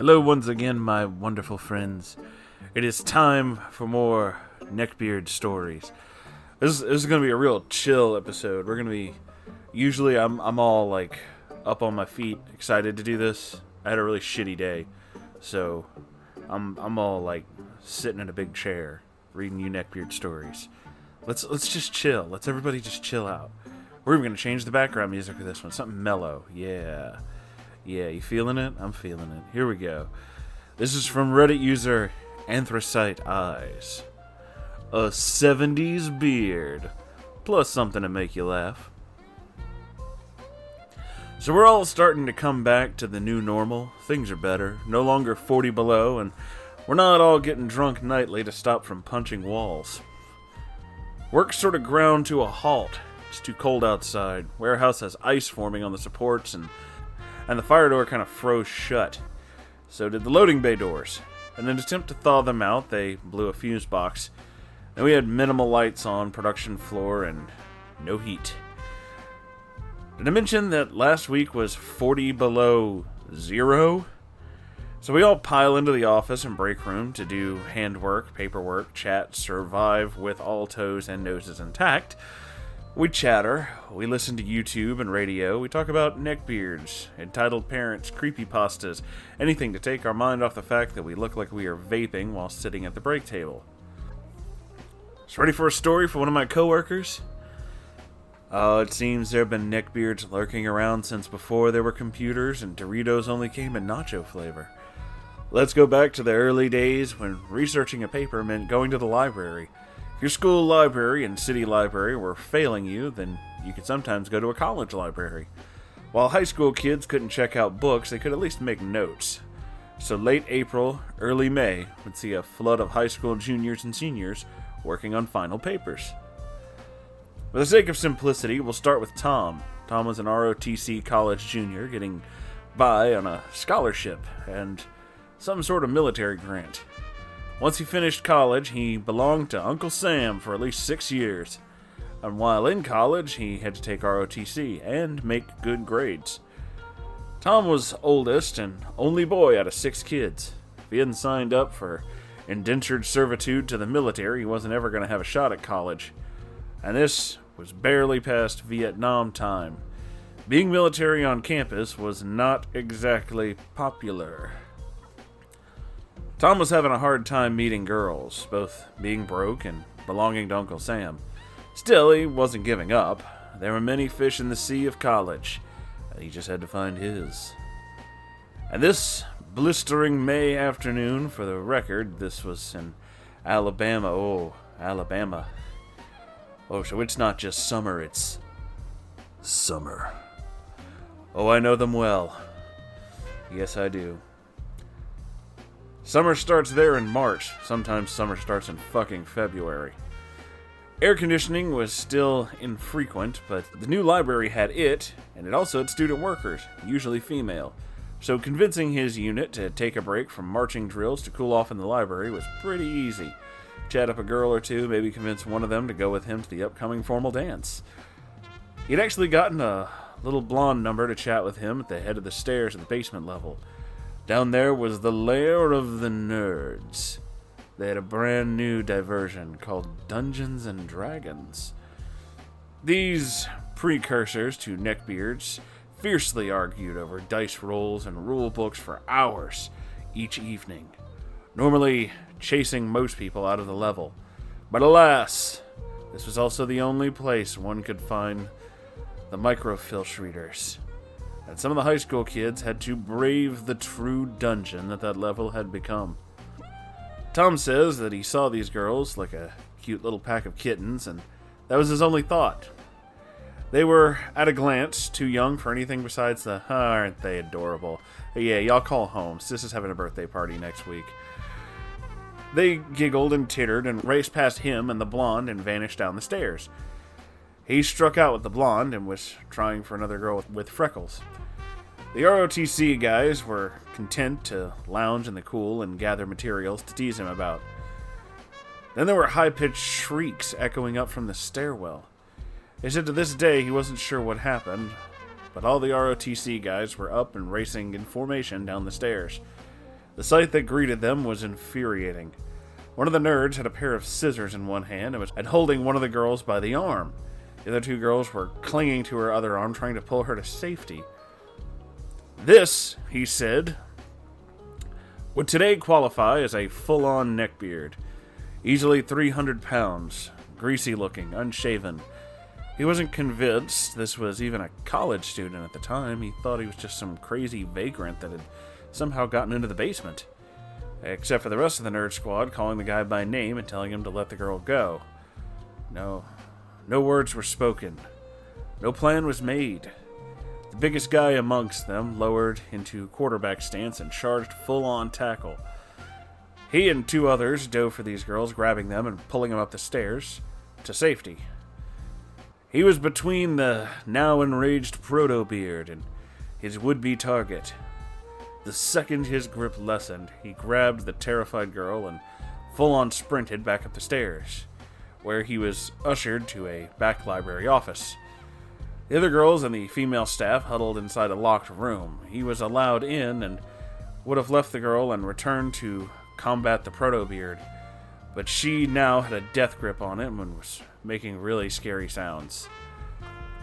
Hello once again, my wonderful friends. It is time for more Neckbeard stories. This is going to be a real chill episode. We're going to be... Usually I'm all, like, up on my feet, excited to do this. I had a really shitty day. So, I'm all, like, sitting in a big chair, reading you Neckbeard stories. Let's just chill. Let's everybody just chill out. We're even going to change the background music for this one. Something mellow. Yeah, you feeling it? I'm feeling it. Here we go. This is from Reddit user Anthracite Eyes. A 70's beard, plus something to make you laugh. So we're all starting to come back to the new normal. Things are better. No longer 40 below, and we're not all getting drunk nightly to stop from punching walls. Work's sort of ground to a halt. It's too cold outside. Warehouse has ice forming on the supports, and the fire door kind of froze shut. So did the loading bay doors. In an attempt to thaw them out, they blew a fuse box. And we had minimal lights on production floor and no heat. Did I mention that last week was 40 below zero? So we all pile into the office and break room to do handwork, paperwork, chat, survive with all toes and noses intact. We chatter, we listen to YouTube and radio, we talk about neckbeards, entitled parents, creepypastas, anything to take our mind off the fact that we look like we are vaping while sitting at the break table. So ready for a story for one of my coworkers? Oh, it seems there have been neckbeards lurking around since before there were computers and Doritos only came in nacho flavor. Let's go back to the early days when researching a paper meant going to the library. If your school library and city library were failing you, then you could sometimes go to a college library. While high school kids couldn't check out books, they could at least make notes. So late April, early May would see a flood of high school juniors and seniors working on final papers. For the sake of simplicity, we'll start with Tom. Tom was an ROTC college junior getting by on a scholarship and some sort of military grant. Once he finished college, he belonged to Uncle Sam for at least 6 years. And while in college, he had to take ROTC and make good grades. Tom was oldest and only boy out of 6 kids. If he hadn't signed up for indentured servitude to the military, he wasn't ever going to have a shot at college. And this was barely past Vietnam time. Being military on campus was not exactly popular. Tom was having a hard time meeting girls, both being broke and belonging to Uncle Sam. Still, he wasn't giving up. There were many fish in the sea of college, and he just had to find his. And this blistering May afternoon, for the record, this was in Alabama. Oh, Alabama. Oh, so it's not just summer, it's summer. Oh, I know them well. Yes, I do. Summer starts there in March. Sometimes summer starts in fucking February. Air conditioning was still infrequent, but the new library had it, and it also had student workers, usually female. So convincing his unit to take a break from marching drills to cool off in the library was pretty easy. Chat up a girl or two, maybe convince one of them to go with him to the upcoming formal dance. He'd actually gotten a little blonde number to chat with him at the head of the stairs at the basement level. Down there was the lair of the nerds. They had a brand new diversion called Dungeons and Dragons. These precursors to neckbeards fiercely argued over dice rolls and rule books for hours each evening, normally chasing most people out of the level. But alas, this was also the only place one could find the microfilch readers. And some of the high school kids had to brave the true dungeon that level had become. Tom says that he saw these girls like a cute little pack of kittens, and that was his only thought. They were, at a glance, too young for anything besides the, aren't they adorable? Yeah, y'all call home. Sis is having a birthday party next week. They giggled and tittered and raced past him and the blonde and vanished down the stairs. He struck out with the blonde and was trying for another girl with freckles. The ROTC guys were content to lounge in the cool and gather materials to tease him about. Then there were high-pitched shrieks echoing up from the stairwell. He said to this day he wasn't sure what happened, but all the ROTC guys were up and racing in formation down the stairs. The sight that greeted them was infuriating. One of the nerds had a pair of scissors in one hand and was holding one of the girls by the arm. The other two girls were clinging to her other arm, trying to pull her to safety. This, he said, would today qualify as a full-on neckbeard. Easily 300 pounds, greasy-looking, unshaven. He wasn't convinced this was even a college student at the time. He thought he was just some crazy vagrant that had somehow gotten into the basement. Except for the rest of the nerd squad calling the guy by name and telling him to let the girl go. No words were spoken. No plan was made. The biggest guy amongst them lowered into quarterback stance and charged full-on tackle. He and two others dove for these girls, grabbing them and pulling them up the stairs to safety. He was between the now enraged Proto-Beard and his would-be target. The second his grip lessened, he grabbed the terrified girl and full-on sprinted back up the stairs, where he was ushered to a back library office. The other girls and the female staff huddled inside a locked room. He was allowed in and would have left the girl and returned to combat the Proto-Beard, but she now had a death grip on him and was making really scary sounds.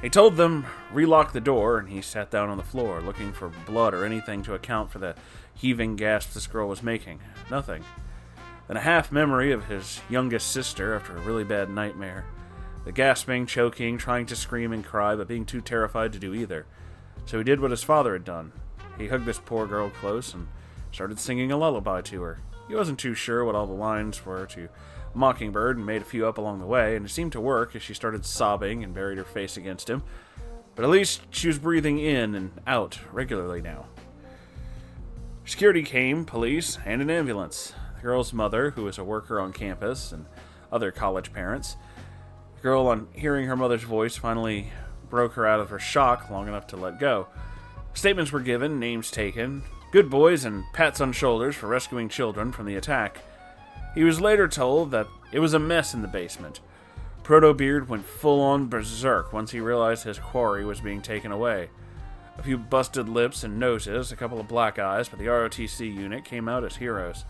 He told them relock the door, and he sat down on the floor, looking for blood or anything to account for the heaving gasps this girl was making. Nothing. Then a half memory of his youngest sister after a really bad nightmare. The gasping, choking, trying to scream and cry, but being too terrified to do either. So he did what his father had done. He hugged this poor girl close and started singing a lullaby to her. He wasn't too sure what all the lines were to Mockingbird and made a few up along the way, and it seemed to work as she started sobbing and buried her face against him. But at least she was breathing in and out regularly now. Security came, police, and an ambulance. The girl's mother, who was a worker on campus, and other college parents. The girl, on hearing her mother's voice, finally broke her out of her shock long enough to let go. Statements were given, names taken, good boys, and pats on shoulders for rescuing children from the attack. He was later told that it was a mess in the basement. Proto-Beard went full-on berserk once he realized his quarry was being taken away. A few busted lips and noses, a couple of black eyes, but the ROTC unit came out as heroes.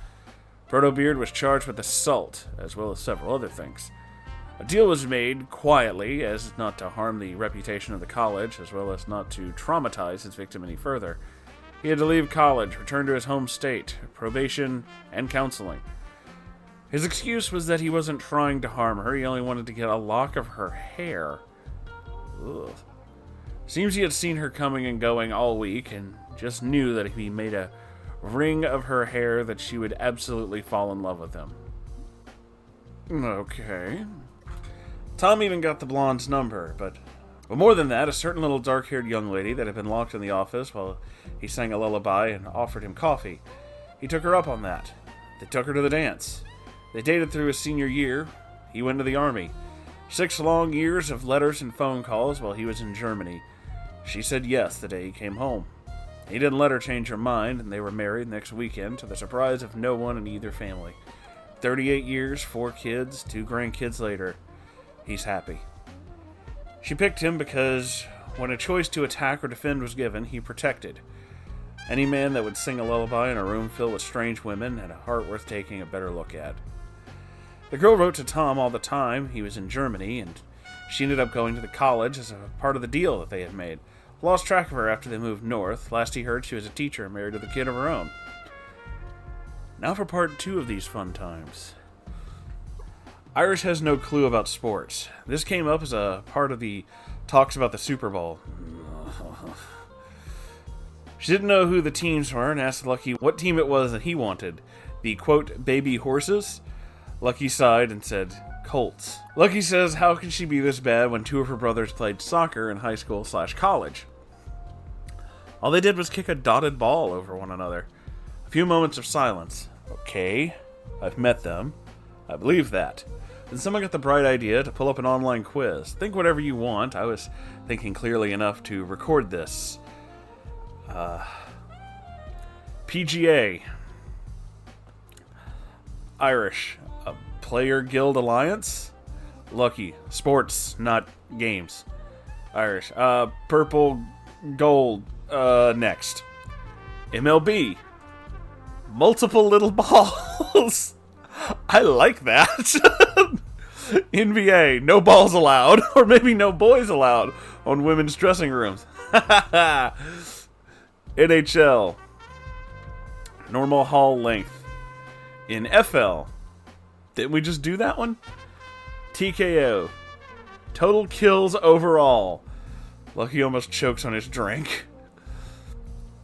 Proto-Beard was charged with assault, as well as several other things. A deal was made quietly, as not to harm the reputation of the college, as well as not to traumatize its victim any further. He had to leave college, return to his home state, probation, and counseling. His excuse was that he wasn't trying to harm her, he only wanted to get a lock of her hair. Ugh. Seems he had seen her coming and going all week, and just knew that if he made a ring of her hair that she would absolutely fall in love with him. Okay. Tom even got the blonde's number, but more than that, a certain little dark-haired young lady that had been locked in the office while he sang a lullaby and offered him coffee. He took her up on that. They took her to the dance. They dated through his senior year. He went to the army. 6 long years of letters and phone calls while he was in Germany. She said yes the day he came home. He didn't let her change her mind, and they were married next weekend to the surprise of no one in either family. 38 years, 4 kids, 2 grandkids later. He's happy. She picked him because when a choice to attack or defend was given, he protected. Any man that would sing a lullaby in a room filled with strange women had a heart worth taking a better look at. The girl wrote to Tom all the time. He was in Germany, and she ended up going to the college as a part of the deal that they had made. Lost track of her after they moved north. Last he heard, she was a teacher married with a kid of her own. Now for part 2 of these fun times. Irish has no clue about sports. This came up as a part of the talks about the Super Bowl. She didn't know who the teams were and asked Lucky what team it was that he wanted. The, quote, baby horses? Lucky sighed and said, Colts. Lucky says, how can she be this bad when 2 of her brothers played soccer in high school/college? All they did was kick a dotted ball over one another. A few moments of silence. Okay, I've met them. I believe that. Then someone got the bright idea to pull up an online quiz. Think whatever you want. I was thinking clearly enough to record this. PGA. Irish. Player Guild Alliance? Lucky. Sports, not games. Irish. Purple, gold. Next. MLB. multiple little balls. I like that. NBA, no balls allowed, or maybe no boys allowed on women's dressing rooms. NHL, normal hall length. In FL, didn't we just do that one? TKO, total kills overall. Lucky almost chokes on his drink.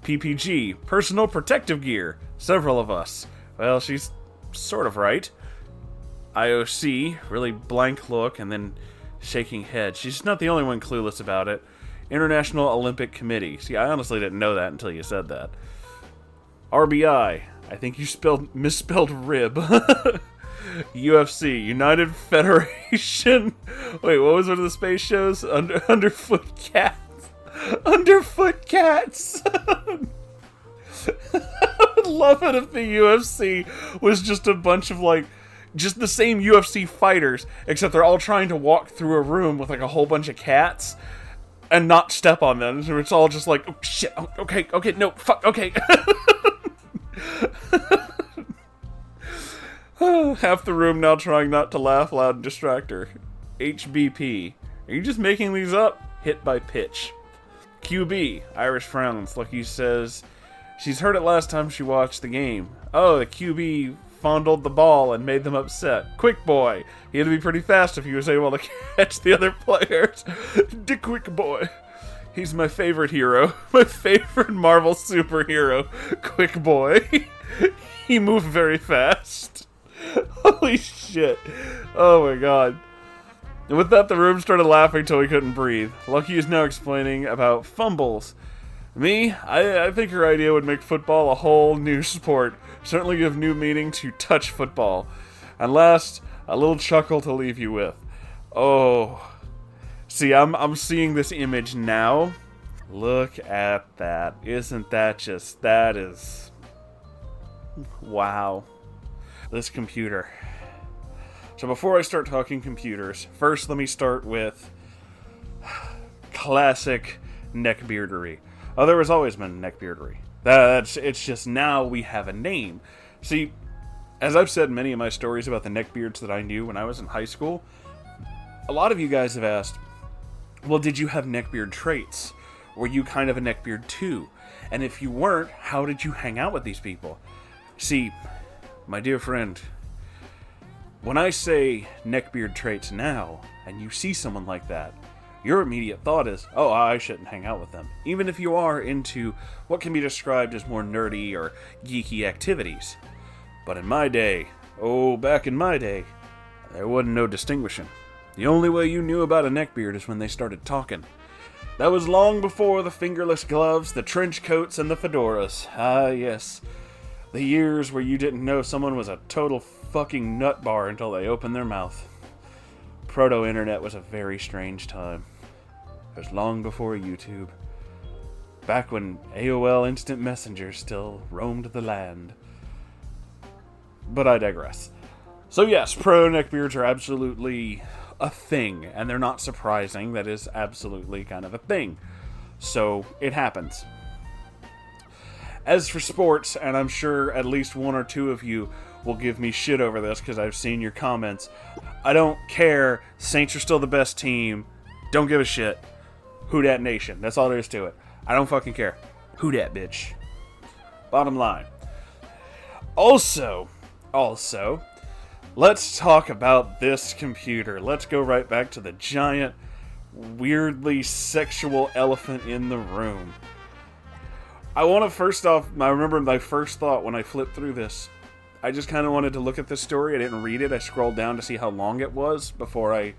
PPG, personal protective gear. Several of us. Well, she's sort of right. IOC, really blank look and then shaking head. She's not the only one clueless about it. International Olympic Committee. See, I honestly didn't know that until you said that. RBI, I think you misspelled rib. UFC, United Federation. Wait, what was one of the space shows? Underfoot Cats. Underfoot Cats. I would love it if the UFC was just a bunch of, like, just the same UFC fighters, except they're all trying to walk through a room with, like, a whole bunch of cats and not step on them. So it's all just like, oh, shit, oh, okay, no, fuck, okay. Half the room now trying not to laugh loud and distract her. HBP. Are you just making these up? Hit by pitch. QB. Irish frowns. Lucky says she's heard it last time she watched the game. Oh, the QB fondled the ball and made them upset. Quick boy. He had to be pretty fast if he was able to catch the other players. The quick boy. He's my favorite hero. My favorite Marvel superhero. Quick boy. He moved very fast. Holy shit. Oh my god. And with that, the room started laughing till we couldn't breathe. Lucky is now explaining about fumbles. Me, I think her idea would make football a whole new sport. Certainly give new meaning to touch football. And last, a little chuckle to leave you with. Oh. See, I'm seeing this image now. Look at that. Isn't that just... That is... Wow. This computer. So before I start talking computers, first let me start with classic neckbeardery. Oh, there has always been neckbeardery. It's just now we have a name. See, as I've said in many of my stories about the neckbeards that I knew when I was in high school, a lot of you guys have asked, well, did you have neckbeard traits? Were you kind of a neckbeard too? And if you weren't, how did you hang out with these people? See, my dear friend, when I say neckbeard traits now, and you see someone like that, your immediate thought is, oh, I shouldn't hang out with them. Even if you are into what can be described as more nerdy or geeky activities. But in my day, back in my day, there wasn't no distinguishing. The only way you knew about a neckbeard is when they started talking. That was long before the fingerless gloves, the trench coats, and the fedoras. Ah, yes. The years where you didn't know someone was a total fucking nut bar until they opened their mouth. Proto-internet was a very strange time. It was long before YouTube. Back when AOL Instant Messenger still roamed the land. But I digress. So yes, pro neckbeards are absolutely a thing, and they're not surprising. That is absolutely kind of a thing. So it happens. As for sports, and I'm sure at least one or two of you will give me shit over this because I've seen your comments. I don't care. Saints are still the best team. Don't give a shit. Who dat nation? That's all there is to it. I don't fucking care. Who dat bitch? Bottom line. Also, let's talk about this computer. Let's go right back to the giant, weirdly sexual elephant in the room. I want to first off, I remember my first thought when I flipped through this. I just kind of wanted to look at this story. I didn't read it. I scrolled down to see how long it was before I,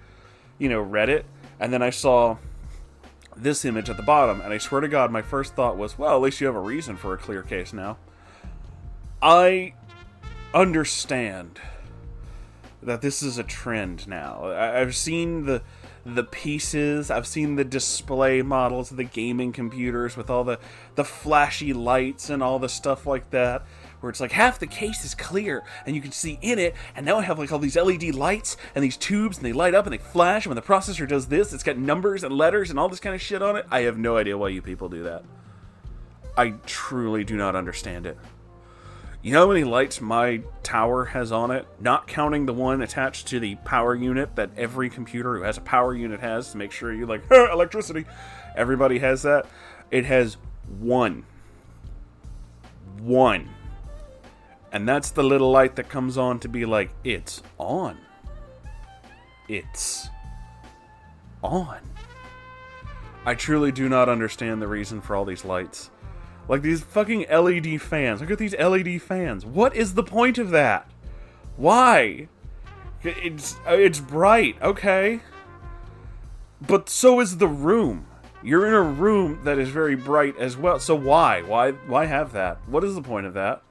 read it. And then I saw this image at the bottom. And I swear to God, my first thought was, well, at least you have a reason for a clear case now. I understand that this is a trend now. I've seen the pieces, I've seen the display models of the gaming computers with all the flashy lights and all the stuff like that, where it's like half the case is clear and you can see in it, and now I have like all these LED lights and these tubes and they light up and they flash, and when the processor does this, it's got numbers and letters and all this kind of shit on it. I have no idea why you people do that. I truly do not understand it. You know how many lights my tower has on it? Not counting the one attached to the power unit that every computer who has a power unit has to make sure you like, electricity. Everybody has that. It has one. One. And that's the little light that comes on to be like, it's on. It's on. I truly do not understand the reason for all these lights. Like these fucking LED fans. Look at these LED fans. What is the point of that? Why? It's bright, okay. But so is the room. You're in a room that is very bright as well. So why? Why have that? What is the point of that?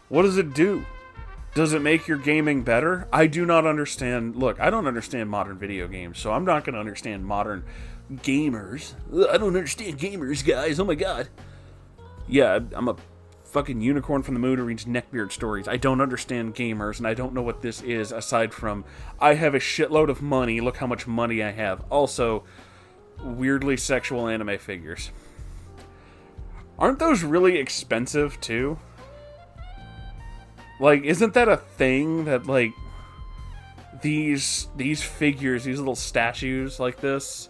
What does it do? Does it make your gaming better? I do not understand. Look, I don't understand modern video games, so I'm not going to understand modern gamers. I don't understand gamers, guys. Oh my god. Yeah, I'm a fucking unicorn from the moon who reads Neckbeard stories. I don't understand gamers, and I don't know what this is, aside from, I have a shitload of money, look how much money I have. Also, weirdly sexual anime figures. Aren't those really expensive, too? Like, isn't that a thing that, like, these figures, these little statues like this,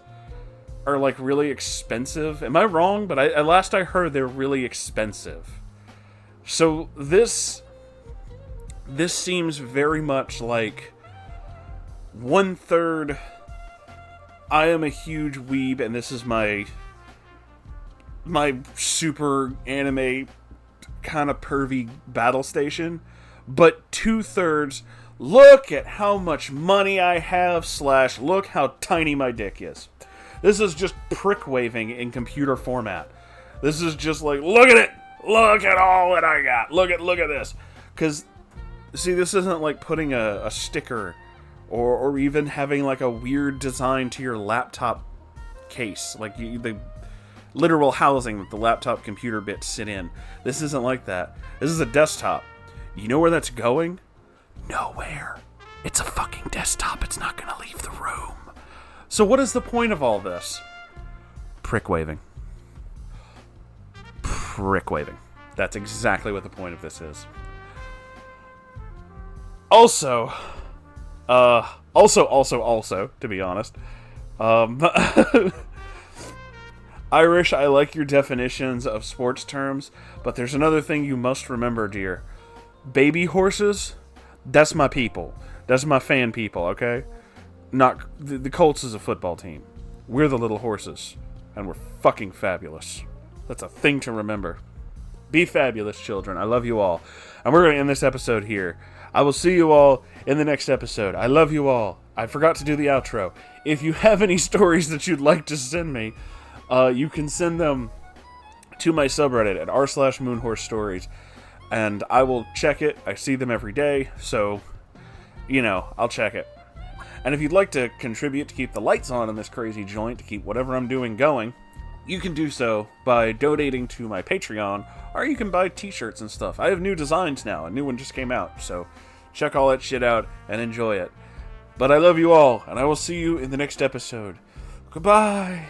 are, like, really expensive? Am I wrong? But at last I heard they're really expensive. So this seems very much like 1/3 I am a huge weeb and this is my super anime kind of pervy battle station, but 2/3 look at how much money I have / look how tiny my dick is. This is just prick waving in computer format. This is just like, look at it! Look at all that I got! Look at this! Because, see, this isn't like putting a sticker or even having like a weird design to your laptop case. Like the literal housing that the laptop computer bits sit in. This isn't like that. This is a desktop. You know where that's going? Nowhere. It's a fucking desktop. It's not going to leave the room. So what is the point of all this? Prick waving. Prick waving. That's exactly what the point of this is. Also, to be honest, Irish, I like your definitions of sports terms, but there's another thing you must remember, dear. Baby horses, that's my people. That's my fan people, okay? Not the Colts is a football team. We're the little horses, and we're fucking fabulous. That's a thing to remember. Be fabulous, children. I love you all. And we're going to end this episode here. I will see you all in the next episode. I love you all. I forgot to do the outro. If you have any stories that you'd like to send me, you can send them to my subreddit at r/Moonhorse Stories, and I will check it. I see them every day, so, you know, I'll check it. And if you'd like to contribute to keep the lights on in this crazy joint, to keep whatever I'm doing going, you can do so by donating to my Patreon, or you can buy t-shirts and stuff. I have new designs now. A new one just came out, so check all that shit out and enjoy it. But I love you all, and I will see you in the next episode. Goodbye!